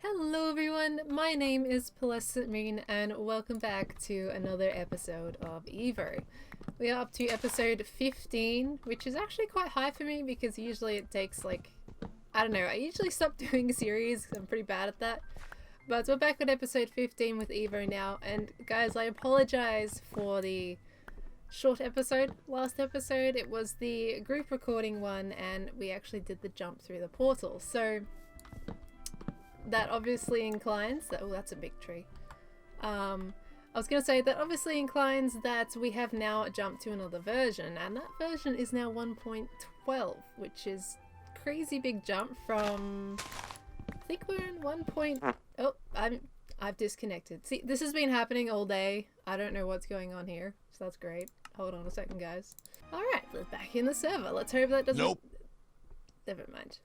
Hello everyone, my name is Pelescent Moon and welcome back to another episode of EVO. We are up to episode 15, which is actually quite high for me because usually it takes like, I don't know, I usually stop doing series because I'm pretty bad at that. But we're back at episode 15 with EVO now, and guys, I apologize for the short episode. Last episode, it was the group recording one and we actually did the jump through the portal, so that obviously inclines that, oh, that's a big tree. I was gonna say that obviously inclines that we have now jumped to another version, and that version is now 1.12, which is crazy big jump from, I think we're in 1. Oh, I've disconnected. See, this has been happening all day. I don't know what's going on here, so that's great. Hold on a second, guys. Alright, we're back in the server. Let's hope that doesn't... Nope. Never mind.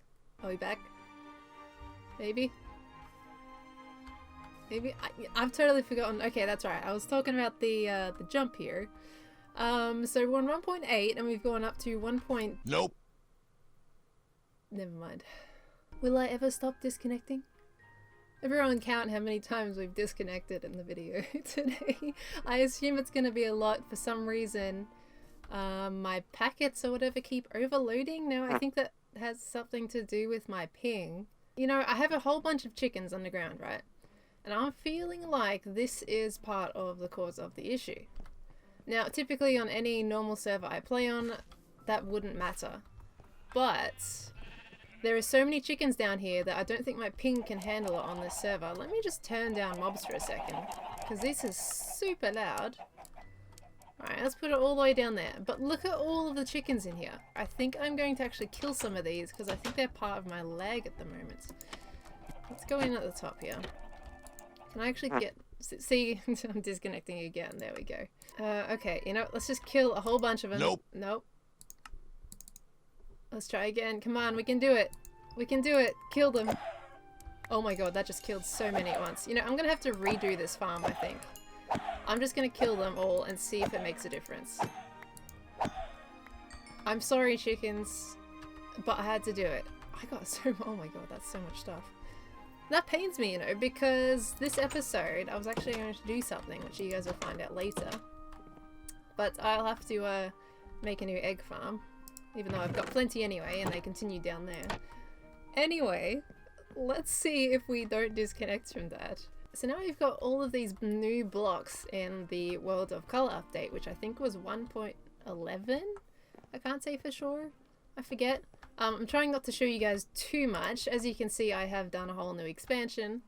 Are we back? Maybe? Maybe? I've totally forgotten. Okay, that's right. I was talking about the jump here. So we're on 1.8 and we've gone up to 1. Nope. Never mind. Will I ever stop disconnecting? Everyone count how many times we've disconnected in the video today. I assume it's going to be a lot for some reason. My packets or whatever keep overloading. Now I think that has something to do with my ping. You know, I have a whole bunch of chickens underground, right? And I'm feeling like this is part of the cause of the issue. Now, typically on any normal server I play on, that wouldn't matter. But there are so many chickens down here that I don't think my ping can handle it on this server. Let me just turn down mobs for a second, because this is super loud. Alright, let's put it all the way down there. But look at all of the chickens in here. I think I'm going to actually kill some of these because I think they're part of my lag at the moment. Let's go in at the top here. Can I actually get... See, I'm disconnecting again. There we go. Okay, you know, let's just kill a whole bunch of them. Nope. Nope. Let's try again. Come on, we can do it. We can do it. Kill them. Oh my god, that just killed so many at once. You know, I'm gonna have to redo this farm, I think. I'm just gonna kill them all and see if it makes a difference. I'm sorry, chickens, but I had to do it. I got so... Oh my god, that's so much stuff. That pains me, you know, because this episode I was actually going to do something, which you guys will find out later. But I'll have to make a new egg farm, even though I've got plenty anyway, and they continue down there. Anyway, let's see if we don't disconnect from that. So now we've got all of these new blocks in the World of Color update, which I think was 1.11? I can't say for sure. I forget. I'm trying not to show you guys too much. As you can see, I have done a whole new expansion,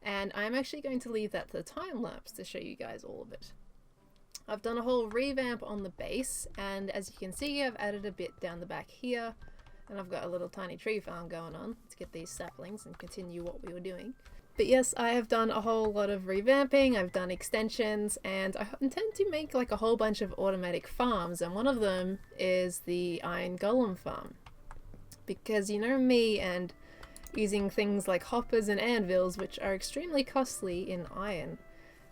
and I'm actually going to leave that to the time-lapse to show you guys all of it. I've done a whole revamp on the base, and as you can see, I've added a bit down the back here, and I've got a little tiny tree farm going on to get these saplings and continue what we were doing. But yes, I have done a whole lot of revamping, I've done extensions, and I intend to make like a whole bunch of automatic farms, and one of them is the Iron Golem farm. Because you know me and using things like hoppers and anvils, which are extremely costly in iron.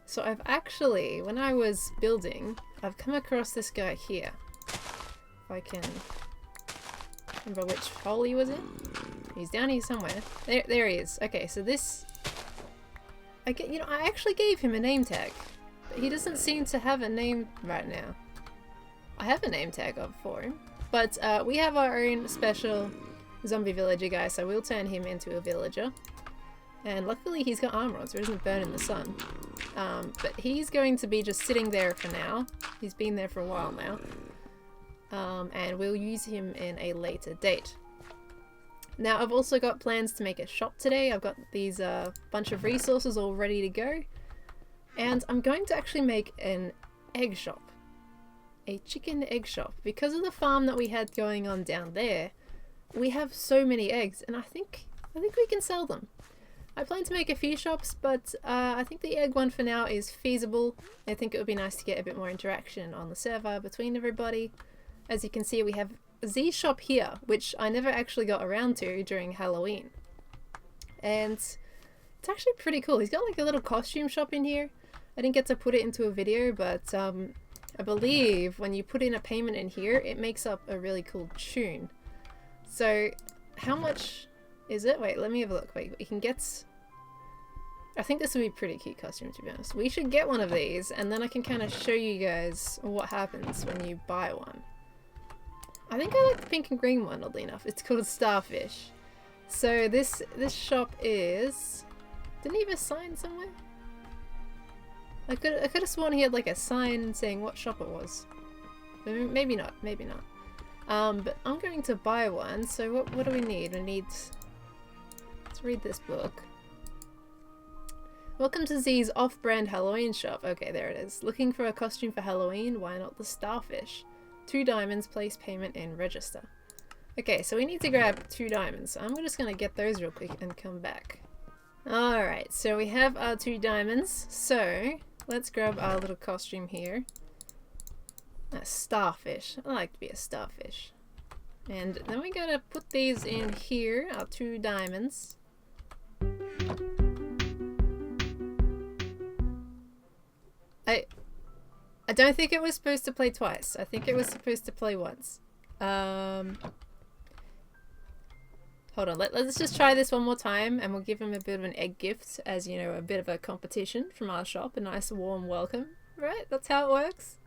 So I've actually, when I was building, I've come across this guy here. If I can remember which hole he was in. He's down here somewhere. There he is. Okay, so this... I actually gave him a name tag, but he doesn't seem to have a name right now. I have a name tag up for him. But we have our own special zombie villager guy, so we'll turn him into a villager. And luckily he's got armor on, so he doesn't burn in the sun. But he's going to be just sitting there for now. He's been there for a while now. And we'll use him in a later date. Now I've also got plans to make a shop today. I've got these bunch of resources all ready to go. And I'm going to actually make an egg shop. A chicken egg shop. Because of the farm that we had going on down there, we have so many eggs, and I think we can sell them. I plan to make a few shops, but I think the egg one for now is feasible. I think it would be nice to get a bit more interaction on the server between everybody. As you can see, we have Z's shop here, which I never actually got around to during Halloween. And it's actually pretty cool. He's got like a little costume shop in here. I didn't get to put it into a video, but I believe when you put in a payment in here, it makes up a really cool tune. So how much is it? Wait, let me have a look. Wait, we can get... I think this would be a pretty cute costume, to be honest. We should get one of these, and then I can kind of show you guys what happens when you buy one. I think I like the pink and green one, oddly enough. It's called Starfish. So this shop is... Didn't he have a sign somewhere? I could have sworn he had like a sign saying what shop it was. Maybe not, maybe not. But I'm going to buy one, so what do we need? We need... Let's read this book. Welcome to Z's off-brand Halloween shop. Okay, there it is. Looking for a costume for Halloween? Why not the Starfish? 2 diamonds, place payment and register. Okay, so we need to grab 2 diamonds. I'm just gonna get those real quick and come back. Alright, so we have our 2 diamonds. So, let's grab our little costume here. A starfish. I like to be a starfish. And then we gotta put these in here, our 2 diamonds. I don't think it was supposed to play twice. I think it was supposed to play once. Hold on, let's just try this one more time and we'll give him a bit of an egg gift as, you know, a bit of a competition from our shop. A nice warm welcome, right? That's how it works.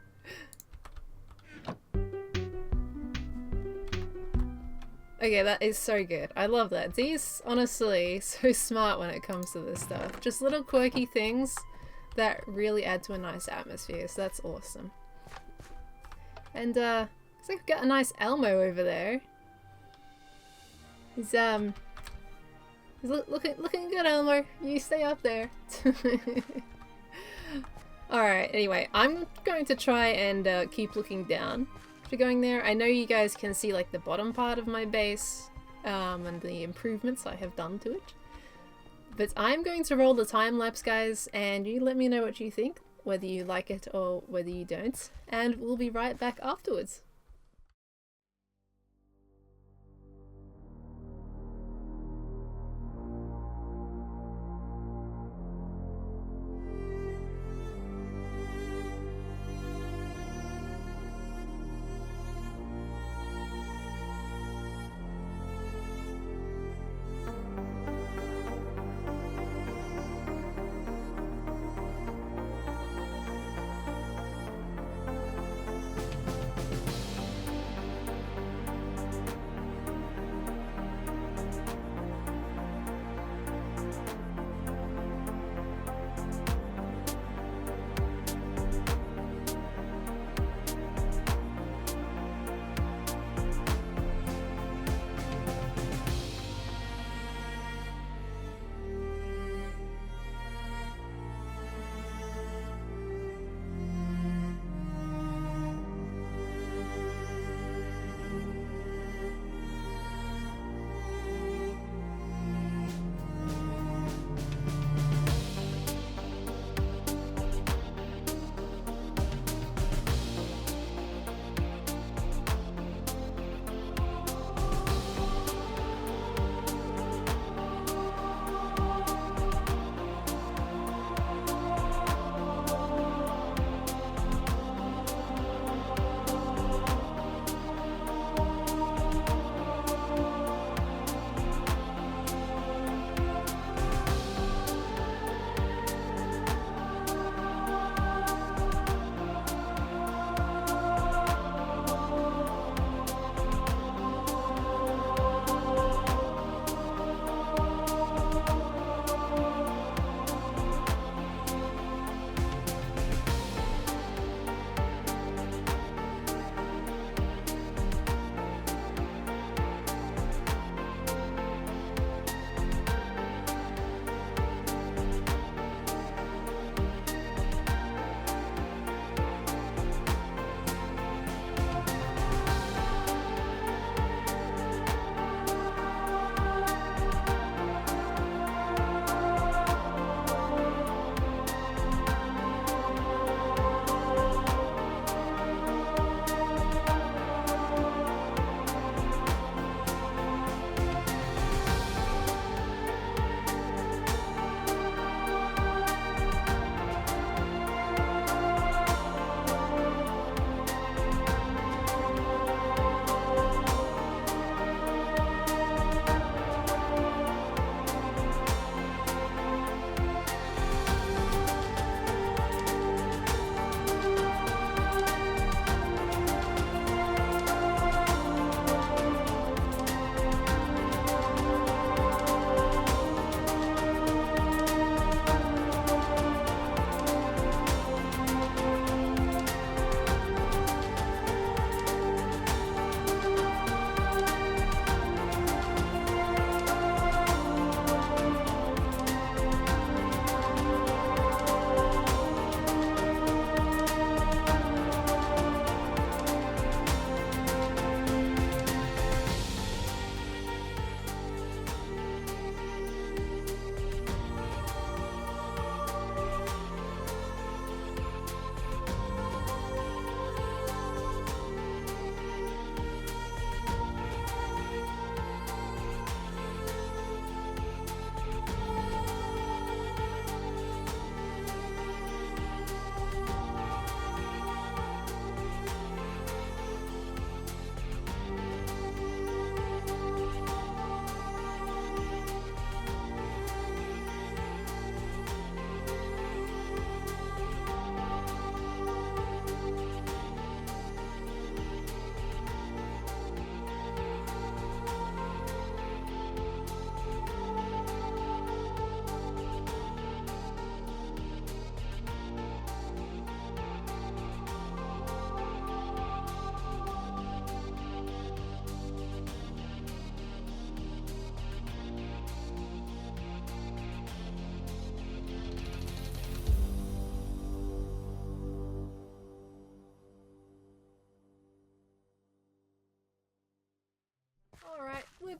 Okay, that is so good. I love that. Z's honestly so smart when it comes to this stuff. Just little quirky things that really add to a nice atmosphere, so that's awesome. And looks like we've got a nice Elmo over there. He's looking good, Elmo. You stay up there. Alright, anyway, I'm going to try and keep looking down after going there. I know you guys can see like the bottom part of my base and the improvements I have done to it. But I'm going to roll the time lapse, guys, and you let me know what you think, whether you like it or whether you don't, and we'll be right back afterwards.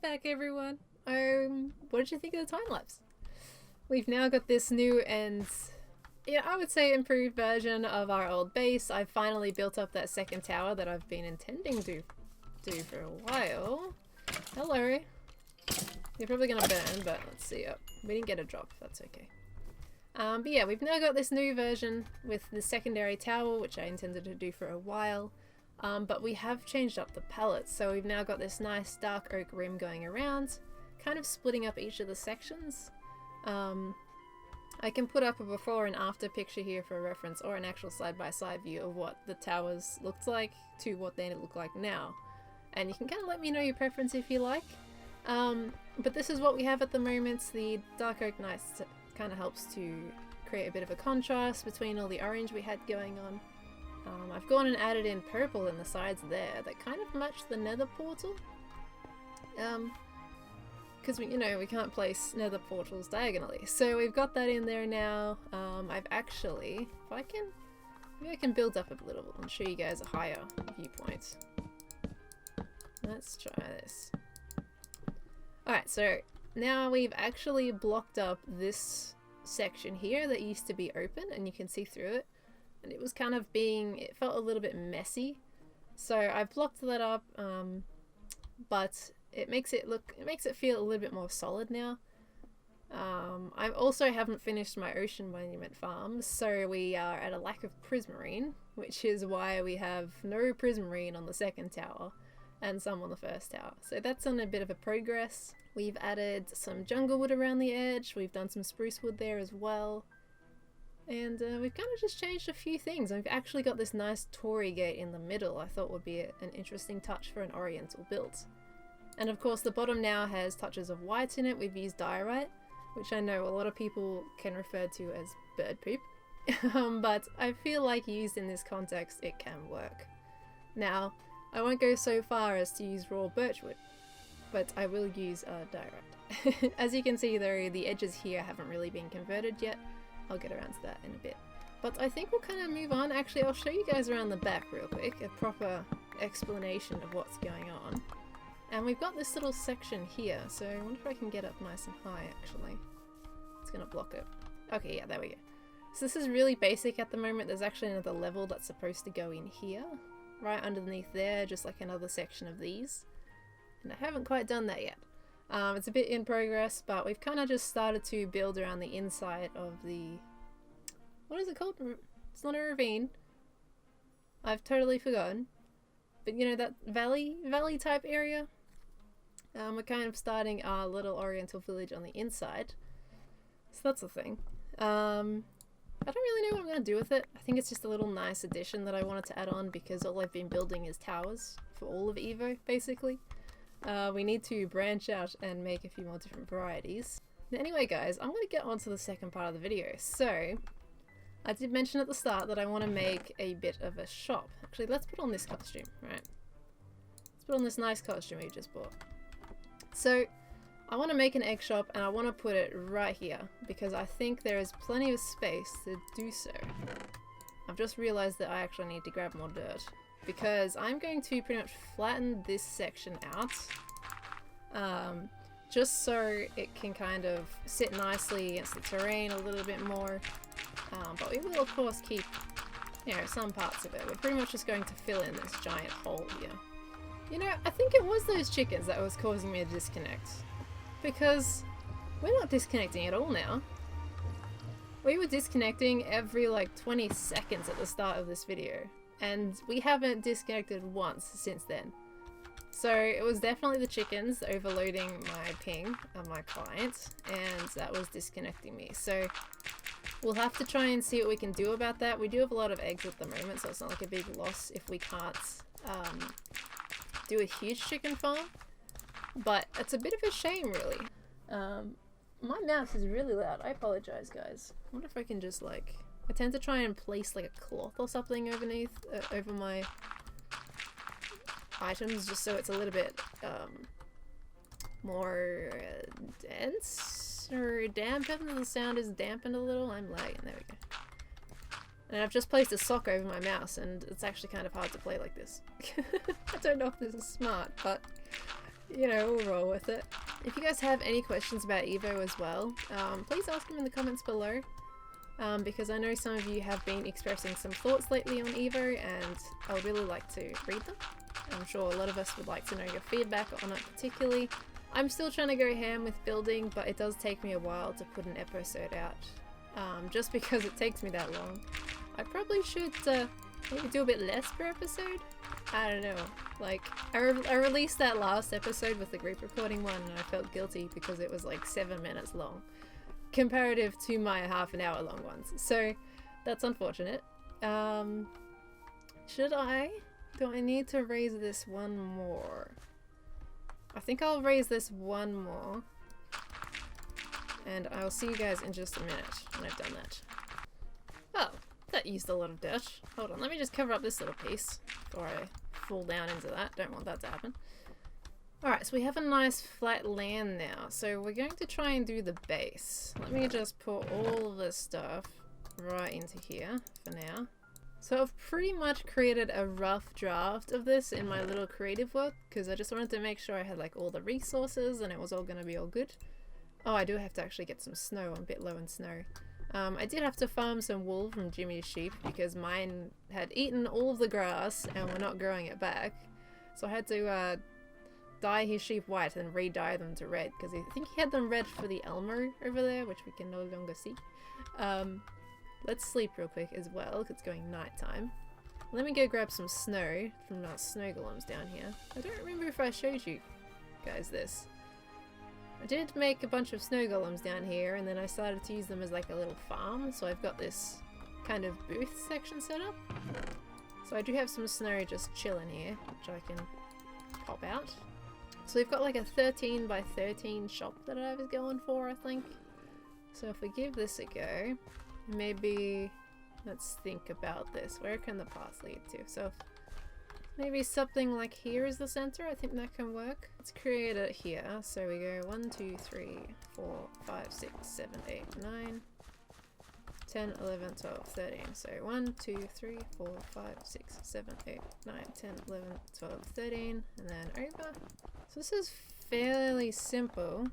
back, everyone. What did you think of the time lapse? We've now got this new and, yeah, I would say improved version of our old base. I've finally built up that second tower that I've been intending to do for a while. Hello. You're probably gonna burn, but let's see. Oh, we didn't get a drop. That's okay. But yeah, we've now got this new version with the secondary tower, which I intended to do for a while. But we have changed up the palettes, so we've now got this nice dark oak rim going around, kind of splitting up each of the sections. I can put up a before and after picture here for reference, or an actual side-by-side view of what the towers looked like to what they look like now. And you can kind of let me know your preference if you like. But this is what we have at the moment. The dark oak nice kind of helps to create a bit of a contrast between all the orange we had going on. I've gone and added in purple in the sides there that kind of match the nether portal. Because we can't place nether portals diagonally. So we've got that in there now. I've actually, maybe I can build up a little and show you guys a higher viewpoint. Let's try this. Alright, so now we've actually blocked up this section here that used to be open and you can see through it. And it was kind of it felt a little bit messy. So I've blocked that up, but it makes it feel a little bit more solid now. I also haven't finished my ocean monument farms, so we are at a lack of prismarine, which is why we have no prismarine on the second tower and some on the first tower. So that's on a bit of a progress. We've added some jungle wood around the edge, we've done some spruce wood there as well. And we've kind of just changed a few things. We've actually got this nice Torii gate in the middle I thought would be an interesting touch for an oriental build. And of course the bottom now has touches of white in it. We've used diorite, which I know a lot of people can refer to as bird poop. But I feel like used in this context it can work. Now, I won't go so far as to use raw birchwood, but I will use diorite. As you can see though, the edges here haven't really been converted yet. I'll get around to that in a bit. But I think we'll kind of move on. Actually, I'll show you guys around the back real quick, a proper explanation of what's going on. And we've got this little section here, so I wonder if I can get up nice and high actually. It's gonna block it. Okay, yeah, there we go. So this is really basic at the moment. There's actually another level that's supposed to go in here, right underneath there, just like another section of these. And I haven't quite done that yet. It's a bit in progress, but we've kind of just started to build around the inside of the... What is it called? It's not a ravine. I've totally forgotten. But you know, that valley type area? We're kind of starting our little oriental village on the inside. So that's the thing. I don't really know what I'm going to do with it. I think it's just a little nice addition that I wanted to add on because all I've been building is towers for all of EVO, basically. We need to branch out and make a few more different varieties. Anyway guys, I'm going to get on to the second part of the video. So, I did mention at the start that I want to make a bit of a shop. Actually, let's put on this costume, right? Let's put on this nice costume we just bought. So, I want to make an egg shop and I want to put it right here because I think there is plenty of space to do so. I've just realized that I actually need to grab more dirt because I'm going to pretty much flatten this section out just so it can kind of sit nicely against the terrain a little bit more. But we will of course keep, some parts of it. We're pretty much just going to fill in this giant hole here. You know, I think it was those chickens that was causing me to disconnect. Because we're not disconnecting at all now. We were disconnecting every like 20 seconds at the start of this video. And we haven't disconnected once since then. So it was definitely the chickens overloading my ping of my client. And that was disconnecting me. So we'll have to try and see what we can do about that. We do have a lot of eggs at the moment, so it's not like a big loss if we can't do a huge chicken farm. But it's a bit of a shame, really. My mouse is really loud. I apologize, guys. I wonder if I can just, like... I tend to try and place, like, a cloth or something over my items, just so it's a little bit, more dense or dampened. The sound is dampened a little. I'm lagging. There we go. And I've just placed a sock over my mouse, and it's actually kind of hard to play like this. I don't know if this is smart, but you know, we'll roll with it. If you guys have any questions about EVO as well, please ask them in the comments below. Because I know some of you have been expressing some thoughts lately on EVO, and I would really like to read them. I'm sure a lot of us would like to know your feedback on it particularly. I'm still trying to go ham with building, but it does take me a while to put an episode out. Just because it takes me that long. I probably should maybe do a bit less per episode? I don't know. Like, I released that last episode with the group recording one, and I felt guilty because it was like 7 minutes long. Comparative to my half an hour long ones. So, that's unfortunate. Should I? Do I need to raise this one more? I think I'll raise this one more. And I'll see you guys in just a minute when I've done that. Oh, that used a lot of dirt. Hold on, let me just cover up this little piece before I fall down into that. Don't want that to happen. Alright, so we have a nice flat land now. So we're going to try and do the base. Let me just put all of this stuff right into here for now. So I've pretty much created a rough draft of this in my little creative work because I just wanted to make sure I had like all the resources and it was all going to be all good. Oh, I do have to actually get some snow. I'm a bit low in snow. I did have to farm some wool from Jimmy's sheep because mine had eaten all of the grass and we're not growing it back. So I had to dye his sheep white and re-dye them to red because I think he had them red for the Elmo over there, which we can no longer see. Let's sleep real quick as well because it's going nighttime. Let me go grab some snow from our snow golems down here. I don't remember if I showed you guys this. I did make a bunch of snow golems down here and then I started to use them as like a little farm, so I've got this kind of booth section set up. So I do have some snow just chilling here, which I can pop out. So we've got like a 13 by 13 shop that I was going for, I think. So if we give this a go, maybe let's think about this. Where can the path lead to? So maybe something like here is the center. I think that can work. Let's create it here. So we go 1, 2, 3, 4, 5, 6, 7, 8, 9, 10, 11, 12, 13. So 1, 2, 3, 4, 5, 6, 7, 8, 9, 10, 11, 12, 13, and then over. So this is fairly simple.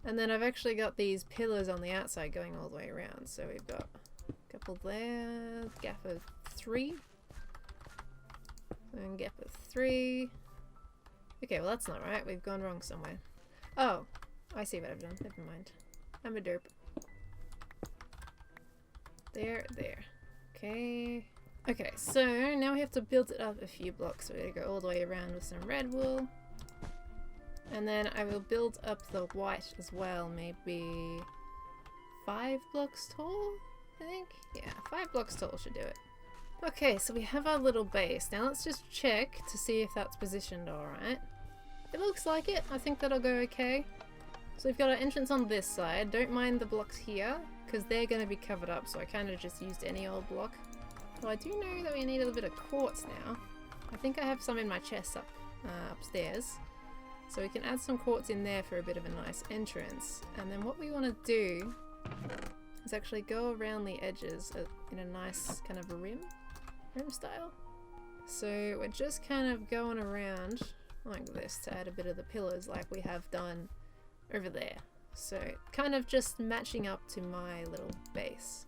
And then I've actually got these pillars on the outside going all the way around. So we've got a couple there, gap of 3. And gap of 3. Okay, well that's not right. We've gone wrong somewhere. Oh, I see what I've done. Never mind. I'm a derp. There. Okay. Okay, so now we have to build it up a few blocks. So we're gonna go all the way around with some red wool. And then I will build up the white as well, maybe 5 blocks tall, I think? Yeah, 5 blocks tall should do it. Okay, so we have our little base. Now let's just check to see if that's positioned alright. It looks like it. I think that'll go okay. So we've got our entrance on this side. Don't mind the blocks here, because they're going to be covered up, so I kind of just used any old block. So I do know that we need a little bit of quartz now. I think I have some in my chest upstairs. So we can add some quartz in there for a bit of a nice entrance. And then what we want to do is actually go around the edges in a nice kind of a rim style. So we're just kind of going around like this to add a bit of the pillars like we have done over there. So kind of just matching up to my little base.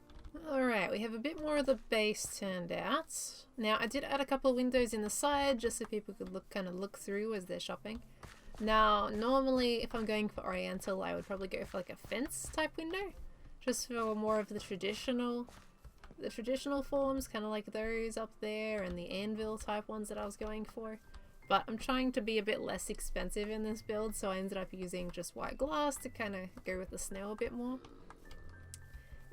Alright, we have a bit more of the base turned out. Now I did add a couple of windows in the side just so people could look through as they're shopping. Now, normally if I'm going for Oriental, I would probably go for like a fence type window, just for more of the traditional forms, kind of like those up there and the anvil type ones that I was going for. But I'm trying to be a bit less expensive in this build, so I ended up using just white glass to kind of go with the snow a bit more.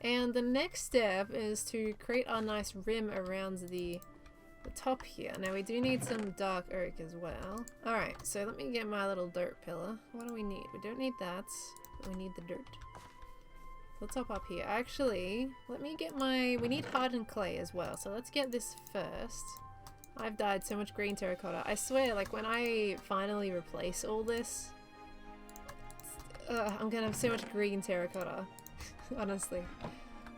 And the next step is to create our nice rim around the top here. Now we do need some dark oak as well. Alright, so let me get my little dirt pillar. What do we need? We don't need that, but we need the dirt. Let's hop up here. Actually, let me get we need hardened clay as well, so let's get this first. I've dyed so much green terracotta. I swear, like when I finally replace all this, I'm gonna have so much green terracotta. Honestly.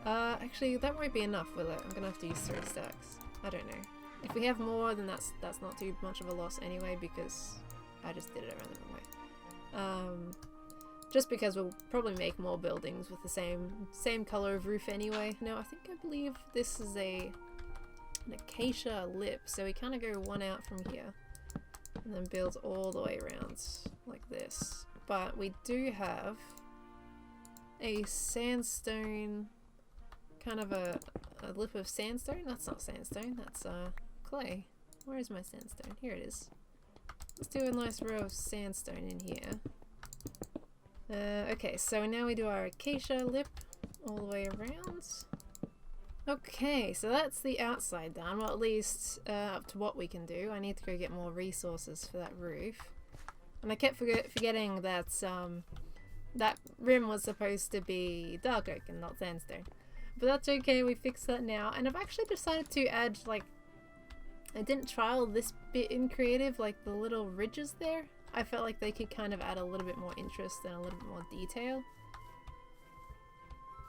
Actually, that won't be enough, will it? I'm gonna have to use 3 stacks. I don't know. If we have more, then that's not too much of a loss anyway, because I just did it around the wrong way. Just because we'll probably make more buildings with the same color of roof anyway. Now I believe this is an acacia lip, so we kind of go one out from here and then build all the way around like this. But we do have a sandstone, kind of a lip of sandstone. That's not sandstone, that's clay. Where is my sandstone? Here it is. Let's do a nice row of sandstone in here. Okay, so now we do our acacia lip all the way around. Okay, so that's the outside done, well at least up to what we can do. I need to go get more resources for that roof. And I kept forgetting that that rim was supposed to be dark oak and not sandstone. But that's okay, we fixed that now. And I've actually decided to add, like, I didn't trial this bit in creative, like the little ridges there. I felt like they could kind of add a little bit more interest and a little bit more detail.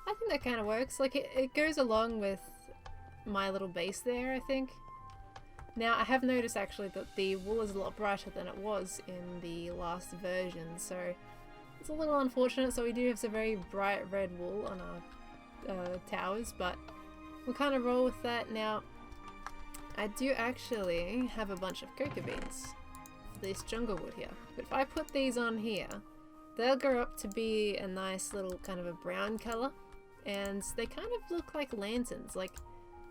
I think that kind of works. Like, it goes along with my little base there, I think. Now, I have noticed actually that the wool is a lot brighter than it was in the last version, so it's a little unfortunate. So we do have some very bright red wool on our towers, but we'll kind of roll with that. Now, I do actually have a bunch of cocoa beans for this jungle wood here, but if I put these on here, they'll grow up to be a nice little kind of a brown color, and they kind of look like lanterns. Like,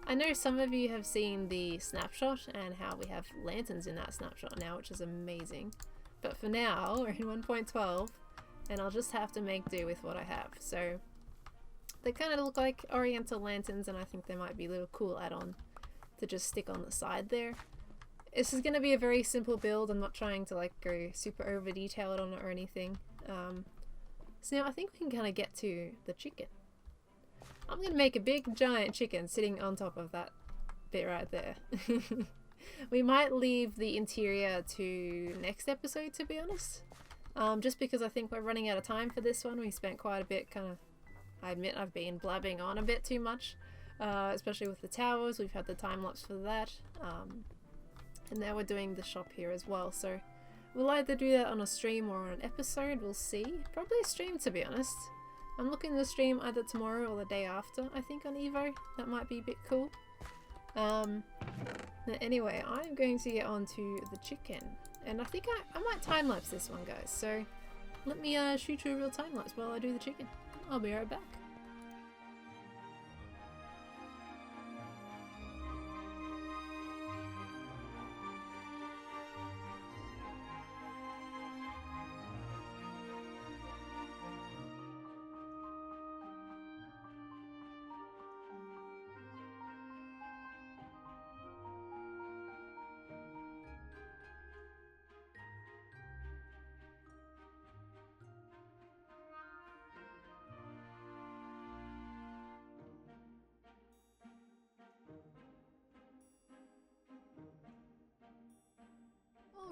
I know some of you have seen the snapshot and how we have lanterns in that snapshot now, which is amazing, but for now we're in 1.12 and I'll just have to make do with what I have. So they kind of look like oriental lanterns, and I think they might be a little cool add-on to just stick on the side there. This is going to be a very simple build. I'm not trying to like go super over detailed on it or anything. So now I think we can kind of get to the chicken. I'm going to make a big giant chicken sitting on top of that bit right there. We might leave the interior to next episode, to be honest. Just because I think we're running out of time for this one. We spent quite a bit I admit I've been blabbing on a bit too much. Especially with the towers. We've had the time-lapse for that. And now we're doing the shop here as well. So we'll either do that on a stream or on an episode. We'll see. Probably a stream, to be honest. I'm looking to stream either tomorrow or the day after, I think, on EVO. That might be a bit cool. Anyway, I'm going to get on to the chicken. And I think I might time-lapse this one, guys. So let me shoot you a real time-lapse while I do the chicken. I'll be right back.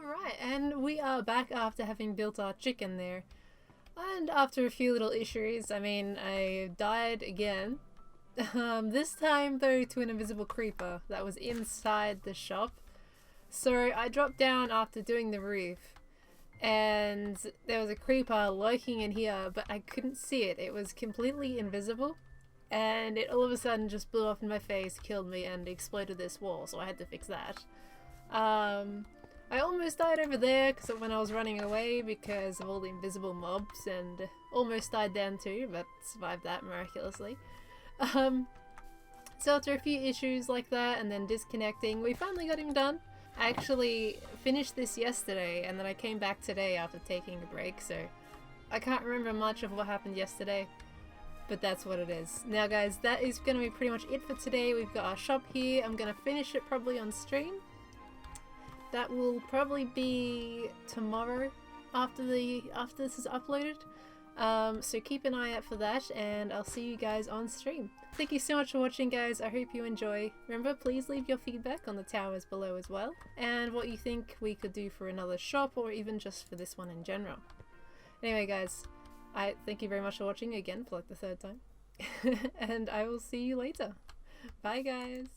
Alright, and we are back after having built our chicken there. And after a few little issues, I mean, I died again. This time though to an invisible creeper that was inside the shop. So I dropped down after doing the roof, and there was a creeper lurking in here, but I couldn't see it. It was completely invisible, and it all of a sudden just blew off in my face, killed me, and exploded this wall, so I had to fix that. I almost died over there when I was running away because of all the invisible mobs, and almost died then too, but survived that miraculously. So after a few issues like that and then disconnecting, we finally got him done. I actually finished this yesterday, and then I came back today after taking a break, so I can't remember much of what happened yesterday, but that's what it is. Now guys, that is going to be pretty much it for today. We've got our shop here. I'm going to finish it probably on stream. That will probably be tomorrow after this is uploaded. So keep an eye out for that, and I'll see you guys on stream. Thank you so much for watching, guys. I hope you enjoy. Remember, please leave your feedback on the towers below as well, and what you think we could do for another shop, or even just for this one in general. Anyway guys, I thank you very much for watching again for like the third time. And I will see you later. Bye guys.